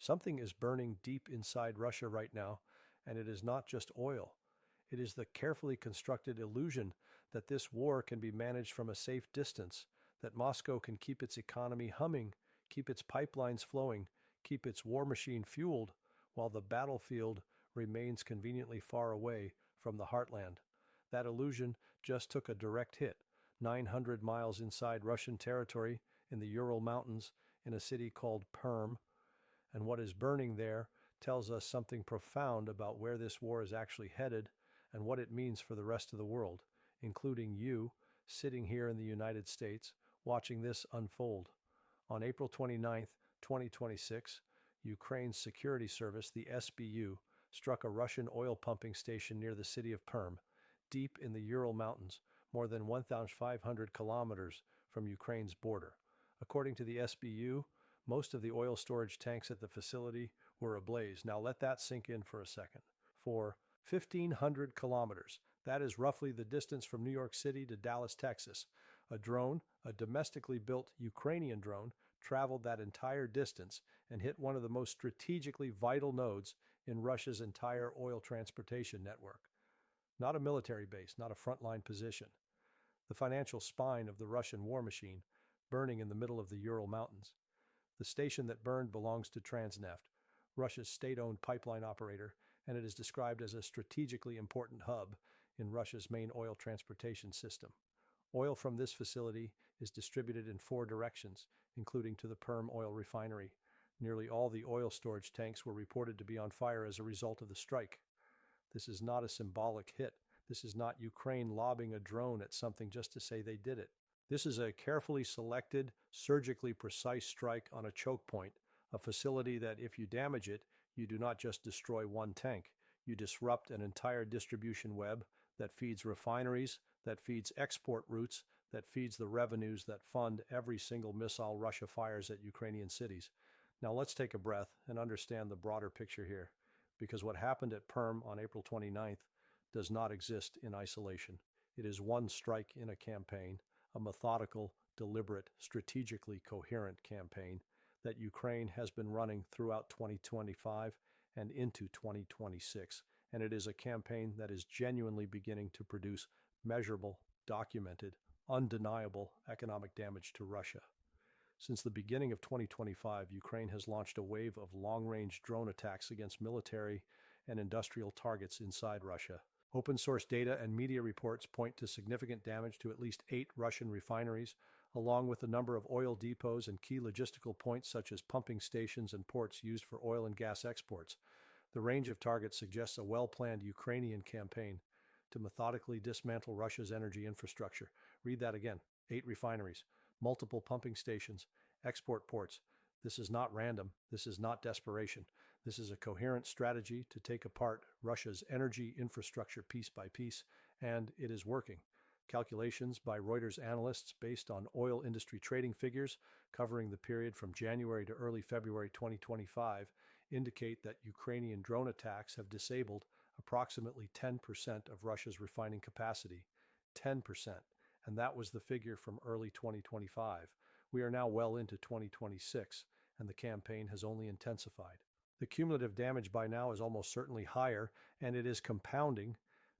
Something is burning deep inside Russia right now, and it is not just oil. It is the carefully constructed illusion that this war can be managed from a safe distance, that Moscow can keep its economy humming, keep its pipelines flowing, keep its war machine fueled, while the battlefield remains conveniently far away from the heartland. That illusion just took a direct hit, 900 miles inside Russian territory in the Ural Mountains in a city called Perm, and what is burning there tells us something profound about where this war is actually headed and what it means for the rest of the world, including you sitting here in the United States watching this unfold. On April 29, 2026, Ukraine's security service, the SBU, struck a Russian oil pumping station near the city of Perm, deep in the Ural Mountains, more than 1,500 kilometers from Ukraine's border. According to the SBU, most of the oil storage tanks at the facility were ablaze. Now let that sink in for a second. For 1,500 kilometers, that is roughly the distance from New York City to Dallas, Texas. A drone, a domestically built Ukrainian drone, traveled that entire distance and hit one of the most strategically vital nodes in Russia's entire oil transportation network. Not a military base, not a frontline position. The financial spine of the Russian war machine, burning in the middle of the Ural Mountains. The station that burned belongs to Transneft, Russia's state-owned pipeline operator, and it is described as a strategically important hub in Russia's main oil transportation system. Oil from this facility is distributed in 4 directions, including to the Perm oil refinery. Nearly all the oil storage tanks were reported to be on fire as a result of the strike. This is not a symbolic hit. This is not Ukraine lobbing a drone at something just to say they did it. This is a carefully selected, surgically precise strike on a choke point, a facility that if you damage it, you do not just destroy one tank. You disrupt an entire distribution web that feeds refineries, that feeds export routes, that feeds the revenues that fund every single missile Russia fires at Ukrainian cities. Now let's take a breath and understand the broader picture here, because what happened at Perm on April 29th does not exist in isolation. It is one strike in a campaign, a methodical, deliberate, strategically coherent campaign that Ukraine has been running throughout 2025 and into 2026, and it is a campaign that is genuinely beginning to produce measurable, documented, undeniable economic damage to Russia. Since the beginning of 2025, Ukraine has launched a wave of long-range drone attacks against military and industrial targets inside Russia. Open source data and media reports point to significant damage to at least 8 Russian refineries, along with a number of oil depots and key logistical points such as pumping stations and ports used for oil and gas exports. The range of targets suggests a well-planned Ukrainian campaign to methodically dismantle Russia's energy infrastructure. Read that again. 8 refineries, multiple pumping stations, export ports. This is not random. This is not desperation. This is a coherent strategy to take apart Russia's energy infrastructure piece by piece, and it is working. Calculations by Reuters analysts based on oil industry trading figures covering the period from January to early February 2025 indicate that Ukrainian drone attacks have disabled approximately 10% of Russia's refining capacity. 10%. And that was the figure from early 2025. We are now well into 2026, and the campaign has only intensified. The cumulative damage by now is almost certainly higher, and it is compounding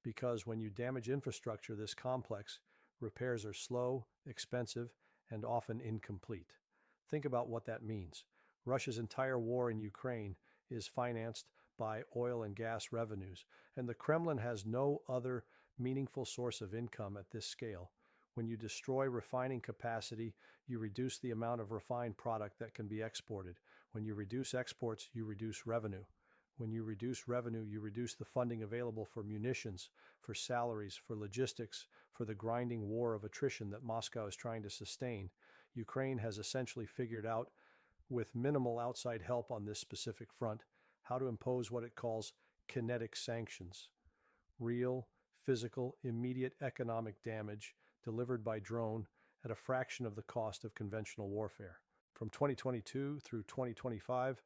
because when you damage infrastructure this complex, repairs are slow, expensive, and often incomplete. Think about what that means. Russia's entire war in Ukraine is financed by oil and gas revenues, and the Kremlin has no other meaningful source of income at this scale. When you destroy refining capacity, you reduce the amount of refined product that can be exported. When you reduce exports, you reduce revenue. When you reduce revenue, you reduce the funding available for munitions, for salaries, for logistics, for the grinding war of attrition that Moscow is trying to sustain. Ukraine has essentially figured out, with minimal outside help on this specific front, how to impose what it calls kinetic sanctions. Real, physical, immediate economic damage delivered by drone at a fraction of the cost of conventional warfare. From 2022 through 2025,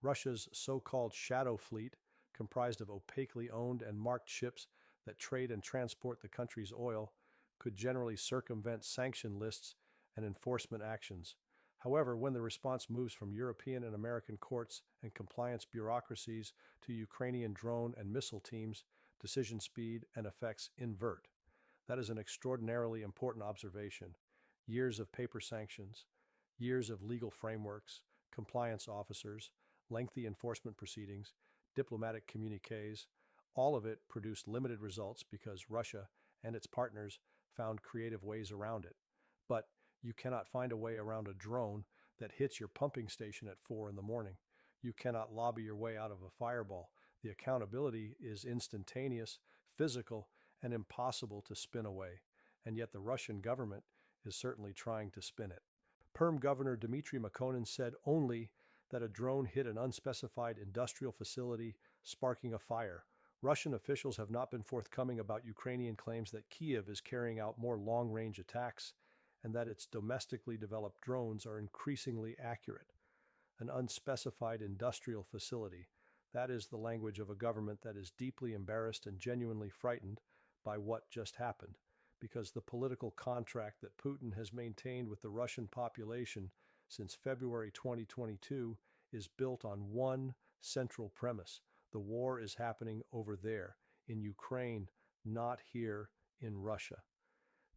Russia's so-called shadow fleet, comprised of opaquely owned and marked ships that trade and transport the country's oil, could generally circumvent sanction lists and enforcement actions. However, when the response moves from European and American courts and compliance bureaucracies to Ukrainian drone and missile teams, decision speed and effects invert. That is an extraordinarily important observation. Years of paper sanctions, years of legal frameworks, compliance officers, lengthy enforcement proceedings, diplomatic communiques, all of it produced limited results because Russia and its partners found creative ways around it. But you cannot find a way around a drone that hits your pumping station at 4 in the morning. You cannot lobby your way out of a fireball. The accountability is instantaneous, physical, and impossible to spin away. And yet the Russian government is certainly trying to spin it. Perm Governor Dmitry Makonin said only that a drone hit an unspecified industrial facility, sparking a fire. Russian officials have not been forthcoming about Ukrainian claims that Kiev is carrying out more long-range attacks and that its domestically developed drones are increasingly accurate. An unspecified industrial facility. That is the language of a government that is deeply embarrassed and genuinely frightened by what just happened, because the political contract that Putin has maintained with the Russian population since February 2022 is built on one central premise. The war is happening over there, in Ukraine, not here in Russia.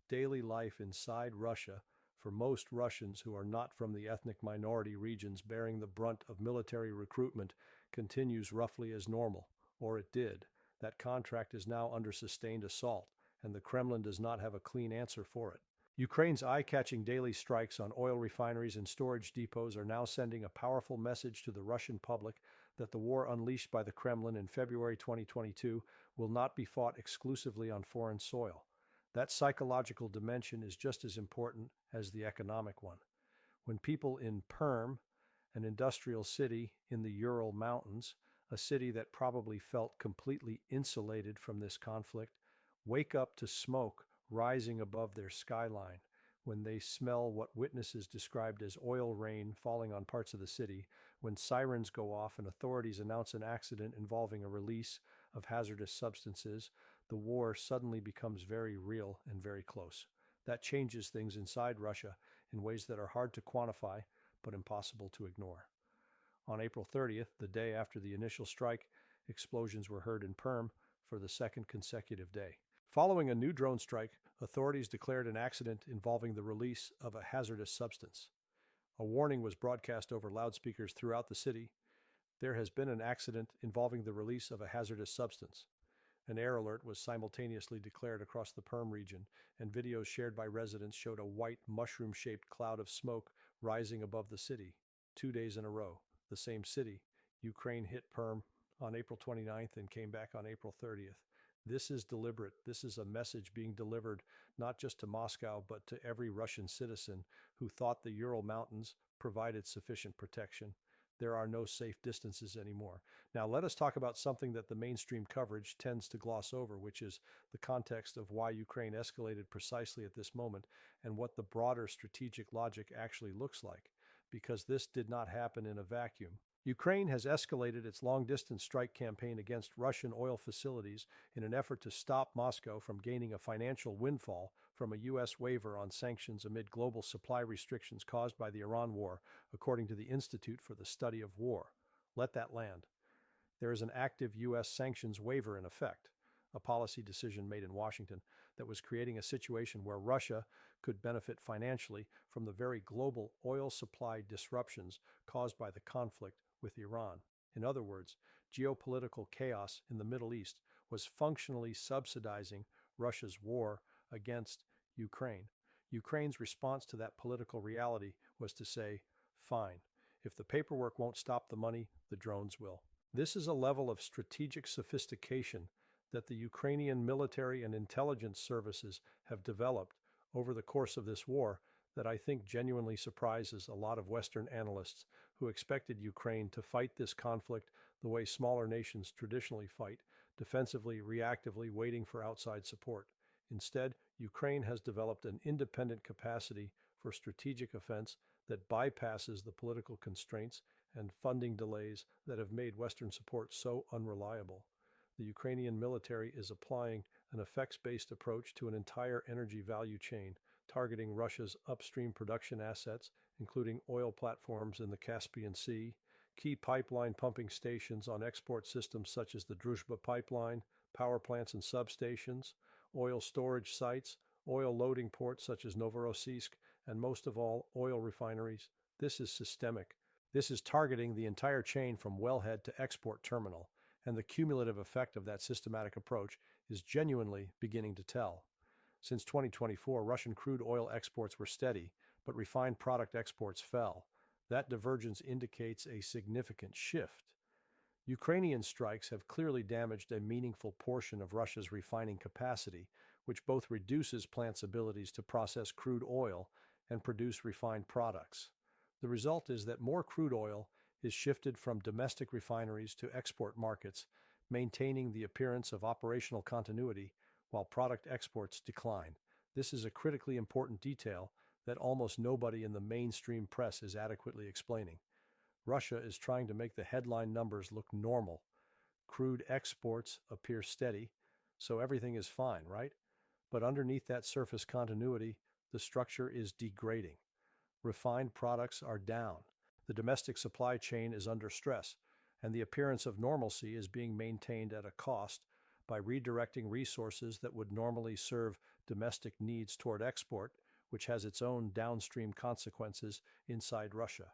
Daily life inside Russia, for most Russians who are not from the ethnic minority regions bearing the brunt of military recruitment, continues roughly as normal, or it did. That contract is now under sustained assault, and the Kremlin does not have a clean answer for it. Ukraine's eye-catching daily strikes on oil refineries and storage depots are now sending a powerful message to the Russian public that the war unleashed by the Kremlin in February 2022 will not be fought exclusively on foreign soil. That psychological dimension is just as important as the economic one. When people in Perm, an industrial city in the Ural Mountains, a city that probably felt completely insulated from this conflict, wake up to smoke rising above their skyline, when they smell what witnesses described as oil rain falling on parts of the city, when sirens go off and authorities announce an accident involving a release of hazardous substances, the war suddenly becomes very real and very close. That changes things inside Russia in ways that are hard to quantify but impossible to ignore. On April 30th, the day after the initial strike, explosions were heard in Perm for the second consecutive day. Following a new drone strike, authorities declared an accident involving the release of a hazardous substance. A warning was broadcast over loudspeakers throughout the city. There has been an accident involving the release of a hazardous substance. An air alert was simultaneously declared across the Perm region, and videos shared by residents showed a white mushroom-shaped cloud of smoke rising above the city. 2 days in a row, the same city, Ukraine hit Perm on April 29th and came back on April 30th. This is deliberate. This is a message being delivered not just to Moscow, but to every Russian citizen who thought the Ural Mountains provided sufficient protection. There are no safe distances anymore. Now, let us talk about something that the mainstream coverage tends to gloss over, which is the context of why Ukraine escalated precisely at this moment and what the broader strategic logic actually looks like, because this did not happen in a vacuum. Ukraine has escalated its long-distance strike campaign against Russian oil facilities in an effort to stop Moscow from gaining a financial windfall from a U.S. waiver on sanctions amid global supply restrictions caused by the Iran war, according to the Institute for the Study of War. Let that land. There is an active U.S. sanctions waiver in effect, a policy decision made in Washington that was creating a situation where Russia could benefit financially from the very global oil supply disruptions caused by the conflict with Iran. In other words, geopolitical chaos in the Middle East was functionally subsidizing Russia's war against Ukraine. Ukraine's response to that political reality was to say, fine, if the paperwork won't stop the money, the drones will. This is a level of strategic sophistication that the Ukrainian military and intelligence services have developed over the course of this war that I think genuinely surprises a lot of Western analysts who expected Ukraine to fight this conflict the way smaller nations traditionally fight, defensively, reactively, waiting for outside support. Instead, Ukraine has developed an independent capacity for strategic offense that bypasses the political constraints and funding delays that have made Western support so unreliable. The Ukrainian military is applying an effects-based approach to an entire energy value chain, targeting Russia's upstream production assets including oil platforms in the Caspian Sea, key pipeline pumping stations on export systems such as the Druzhba pipeline, power plants and substations, oil storage sites, oil loading ports such as Novorossiysk, and most of all, oil refineries. This is systemic. This is targeting the entire chain from wellhead to export terminal, and the cumulative effect of that systematic approach is genuinely beginning to tell. Since 2024, Russian crude oil exports were steady, but refined product exports fell. That divergence indicates a significant shift. Ukrainian strikes have clearly damaged a meaningful portion of Russia's refining capacity, which both reduces plants' abilities to process crude oil and produce refined products. The result is that more crude oil is shifted from domestic refineries to export markets, maintaining the appearance of operational continuity while product exports decline. This is a critically important detail that almost nobody in the mainstream press is adequately explaining. Russia is trying to make the headline numbers look normal. Crude exports appear steady, so everything is fine, right? But underneath that surface continuity, the structure is degrading. Refined products are down. The domestic supply chain is under stress, and the appearance of normalcy is being maintained at a cost by redirecting resources that would normally serve domestic needs toward export, which has its own downstream consequences inside Russia.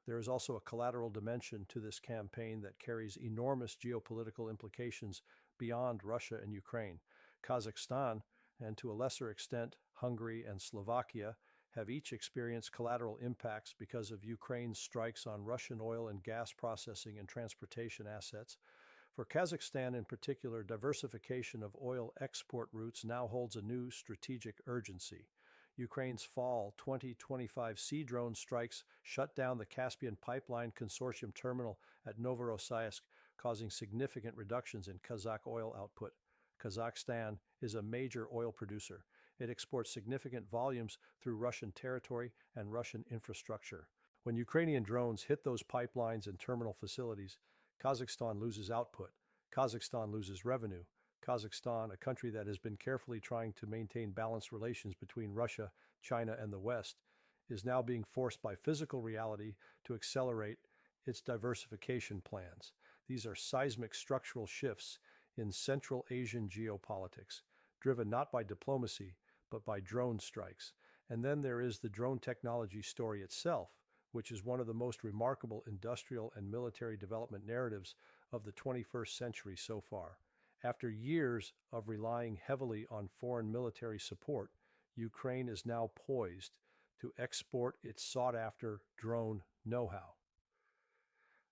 There is also a collateral dimension to this campaign that carries enormous geopolitical implications beyond Russia and Ukraine. Kazakhstan, and to a lesser extent Hungary and Slovakia, have each experienced collateral impacts because of Ukraine's strikes on Russian oil and gas processing and transportation assets. For Kazakhstan in particular, diversification of oil export routes now holds a new strategic urgency. Ukraine's fall 2025 sea drone strikes shut down the Caspian Pipeline Consortium terminal at Novorossiysk, causing significant reductions in Kazakh oil output. Kazakhstan is a major oil producer. It exports significant volumes through Russian territory and Russian infrastructure. When Ukrainian drones hit those pipelines and terminal facilities, Kazakhstan loses output. Kazakhstan loses revenue. Kazakhstan, a country that has been carefully trying to maintain balanced relations between Russia, China, and the West, is now being forced by physical reality to accelerate its diversification plans. These are seismic structural shifts in Central Asian geopolitics, driven not by diplomacy, but by drone strikes. And then there is the drone technology story itself, which is one of the most remarkable industrial and military development narratives of the 21st century so far. After years of relying heavily on foreign military support, Ukraine is now poised to export its sought-after drone know-how.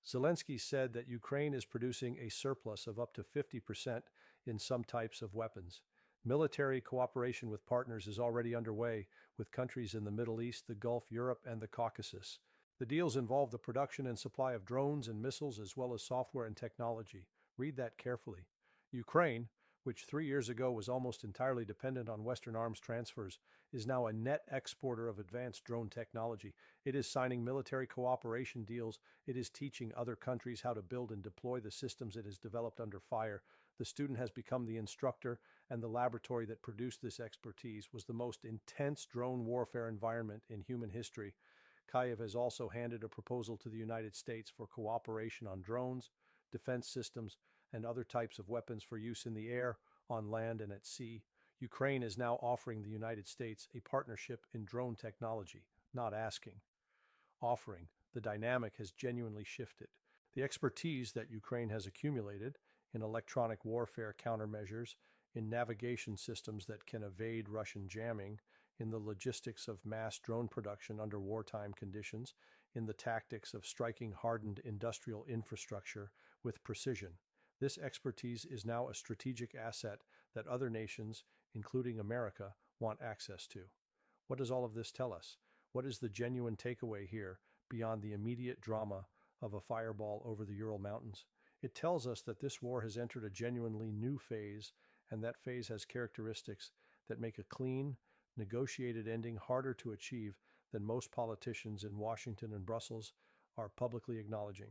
Zelensky said that Ukraine is producing a surplus of up to 50% in some types of weapons. Military cooperation with partners is already underway with countries in the Middle East, the Gulf, Europe, and the Caucasus. The deals involve the production and supply of drones and missiles as well as software and technology. Read that carefully. Ukraine, which 3 years ago was almost entirely dependent on Western arms transfers, is now a net exporter of advanced drone technology. It is signing military cooperation deals. It is teaching other countries how to build and deploy the systems it has developed under fire. The student has become the instructor, and the laboratory that produced this expertise was the most intense drone warfare environment in human history. Kyiv has also handed a proposal to the United States for cooperation on drones, defense systems, and other types of weapons for use in the air, on land, and at sea. Ukraine is now offering the United States a partnership in drone technology, not asking. Offering. The dynamic has genuinely shifted. The expertise that Ukraine has accumulated in electronic warfare countermeasures, in navigation systems that can evade Russian jamming, in the logistics of mass drone production under wartime conditions, in the tactics of striking hardened industrial infrastructure with precision. This expertise is now a strategic asset that other nations, including America, want access to. What does all of this tell us? What is the genuine takeaway here beyond the immediate drama of a fireball over the Ural Mountains? It tells us that this war has entered a genuinely new phase, and that phase has characteristics that make a clean, negotiated ending harder to achieve than most politicians in Washington and Brussels are publicly acknowledging.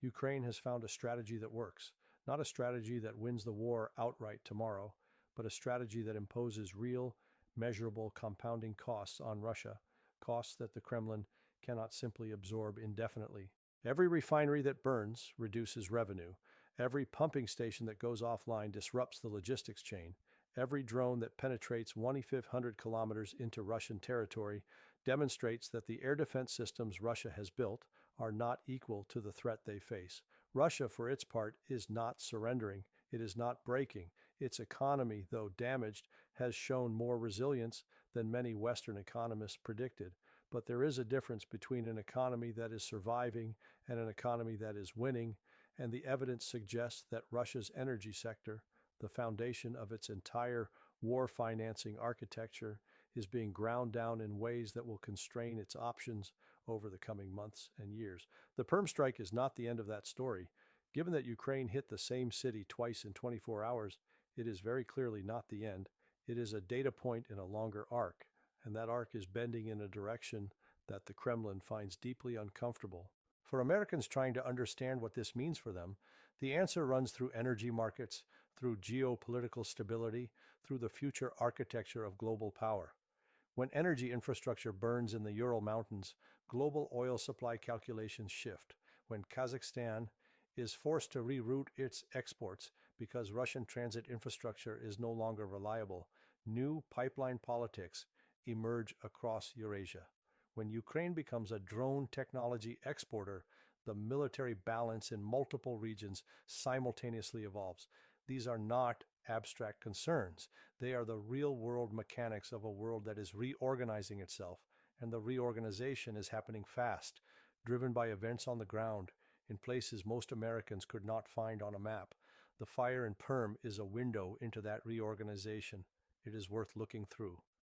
Ukraine has found a strategy that works. Not a strategy that wins the war outright tomorrow, but a strategy that imposes real, measurable compounding costs on Russia, costs that the Kremlin cannot simply absorb indefinitely. Every refinery that burns reduces revenue. Every pumping station that goes offline disrupts the logistics chain. Every drone that penetrates 1,500 kilometers into Russian territory demonstrates that the air defense systems Russia has built are not equal to the threat they face. Russia, for its part, is not surrendering. It is not breaking. Its economy, though damaged, has shown more resilience than many Western economists predicted. But there is a difference between an economy that is surviving and an economy that is winning, and the evidence suggests that Russia's energy sector, the foundation of its entire war financing architecture, is being ground down in ways that will constrain its options over the coming months and years. The Perm strike is not the end of that story. Given that Ukraine hit the same city twice in 24 hours, it is very clearly not the end. It is a data point in a longer arc, and that arc is bending in a direction that the Kremlin finds deeply uncomfortable. For Americans trying to understand what this means for them, the answer runs through energy markets, through geopolitical stability, through the future architecture of global power. When energy infrastructure burns in the Ural Mountains, global oil supply calculations shift. When Kazakhstan is forced to reroute its exports because Russian transit infrastructure is no longer reliable, new pipeline politics emerge across Eurasia. When Ukraine becomes a drone technology exporter, the military balance in multiple regions simultaneously evolves. These are not abstract concerns. They are the real-world mechanics of a world that is reorganizing itself, and the reorganization is happening fast, driven by events on the ground in places most Americans could not find on a map. The fire in Perm is a window into that reorganization. It is worth looking through.